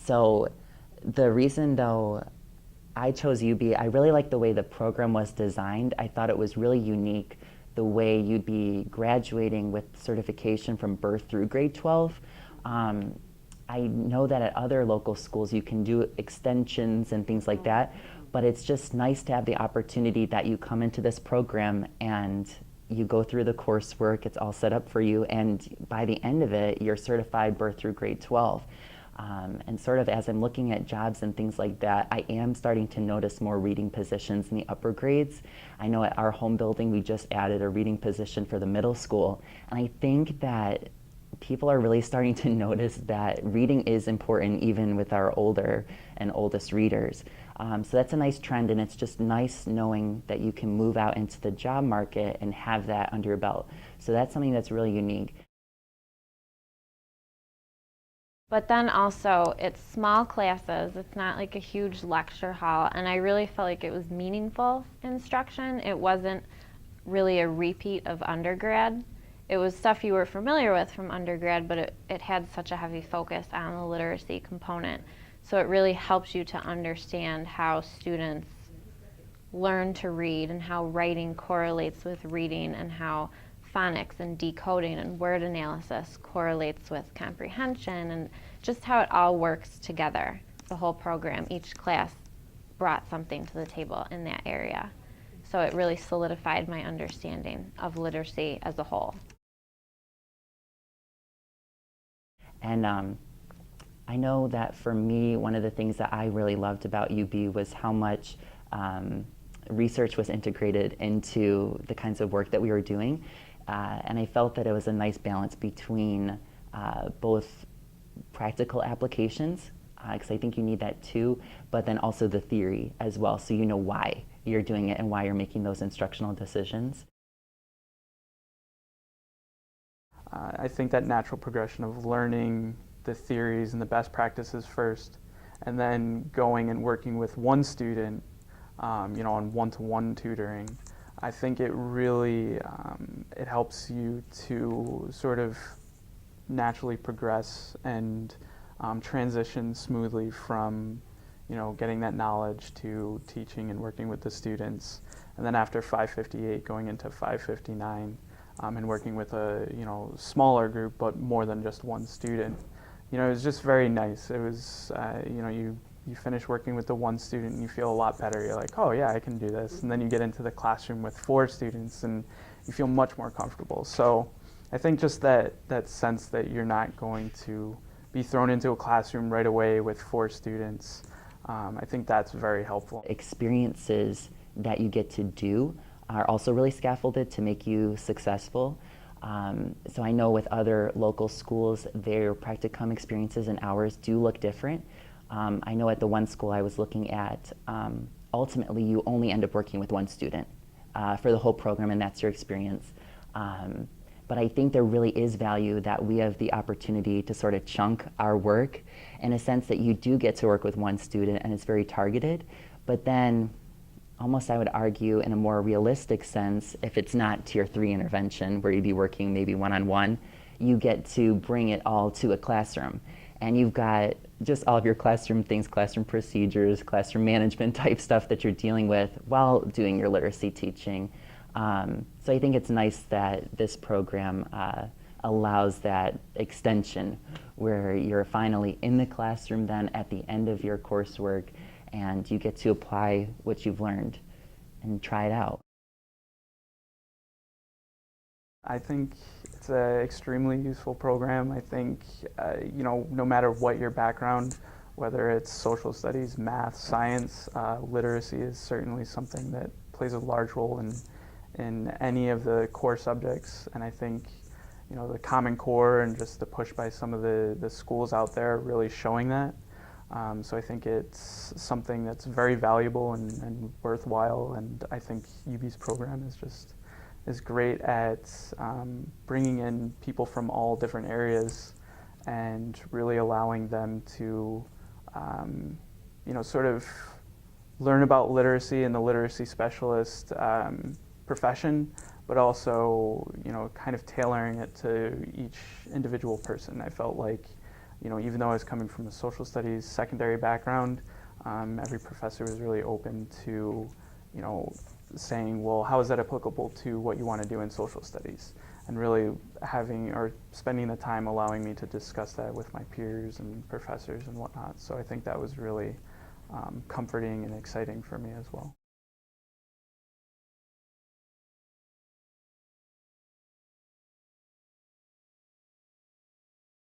So the reason though I chose UB, I really liked the way the program was designed. I thought it was really unique the way you'd be graduating with certification from birth through grade 12. Um, I know that at other local schools you can do extensions and things like that, but it's just nice to have the opportunity that you come into this program and you go through the coursework, it's all set up for you, and by the end of it, you're certified birth through grade 12. And sort of as I'm looking at jobs and things like that, I am starting to notice more reading positions in the upper grades. I know at our home building, we just added a reading position for the middle school. And I think that people are really starting to notice that reading is important even with our older and oldest readers. So that's a nice trend, and it's just nice knowing that you can move out into the job market and have that under your belt. So that's something that's really unique. But then also, it's small classes. It's not like a huge lecture hall. And I really felt like it was meaningful instruction. It wasn't really a repeat of undergrad. It was stuff you were familiar with from undergrad, but it had such a heavy focus on the literacy component. So it really helps you to understand how students learn to read and how writing correlates with reading and how phonics and decoding and word analysis correlates with comprehension and just how it all works together. The whole program, each class brought something to the table in that area. So it really solidified my understanding of literacy as a whole. And I know that for me, one of the things that I really loved about UB was how much research was integrated into the kinds of work that we were doing. And I felt that it was a nice balance between both practical applications, because I think you need that too, but then also the theory as well, so you know why you're doing it and why you're making those instructional decisions. I think that natural progression of learning the theories and the best practices first, and then going and working with one student, on one-to-one tutoring, I think it really it helps you to sort of naturally progress and transition smoothly from getting that knowledge to teaching and working with the students, and then after 558 going into 559 and working with a smaller group but more than just one student. It was just very nice. It was you finish working with the one student and you feel a lot better. You're like, oh yeah, I can do this. And then you get into the classroom with 4 students and you feel much more comfortable. So I think just that sense that you're not going to be thrown into a classroom right away with 4 students, I think that's very helpful. Experiences that you get to do are also really scaffolded to make you successful. So I know with other local schools, their practicum experiences and hours do look different. I know at the one school I was looking at, ultimately you only end up working with one student for the whole program, and that's your experience. But I think there really is value that we have the opportunity to sort of chunk our work in a sense that you do get to work with one student and it's very targeted, but then almost I would argue in a more realistic sense, if it's not tier 3 intervention where you'd be working maybe one-on-one, you get to bring it all to a classroom. And you've got just all of your classroom things, classroom procedures, classroom management type stuff that you're dealing with while doing your literacy teaching. So I think it's nice that this program allows that extension where you're finally in the classroom then at the end of your coursework and you get to apply what you've learned and try it out. I think it's an extremely useful program. I think, no matter what your background, whether it's social studies, math, science, literacy is certainly something that plays a large role in any of the core subjects. And I think, the Common Core and just the push by some of the schools out there are really showing that. So I think it's something that's very valuable and worthwhile, and I think UB's program is great at bringing in people from all different areas and really allowing them to, sort of learn about literacy and the literacy specialist profession, but also, kind of tailoring it to each individual person. I felt like even though I was coming from a social studies secondary background, every professor was really open to, saying, well, how is that applicable to what you want to do in social studies? And really having or spending the time allowing me to discuss that with my peers and professors and whatnot. So I think that was really comforting and exciting for me as well.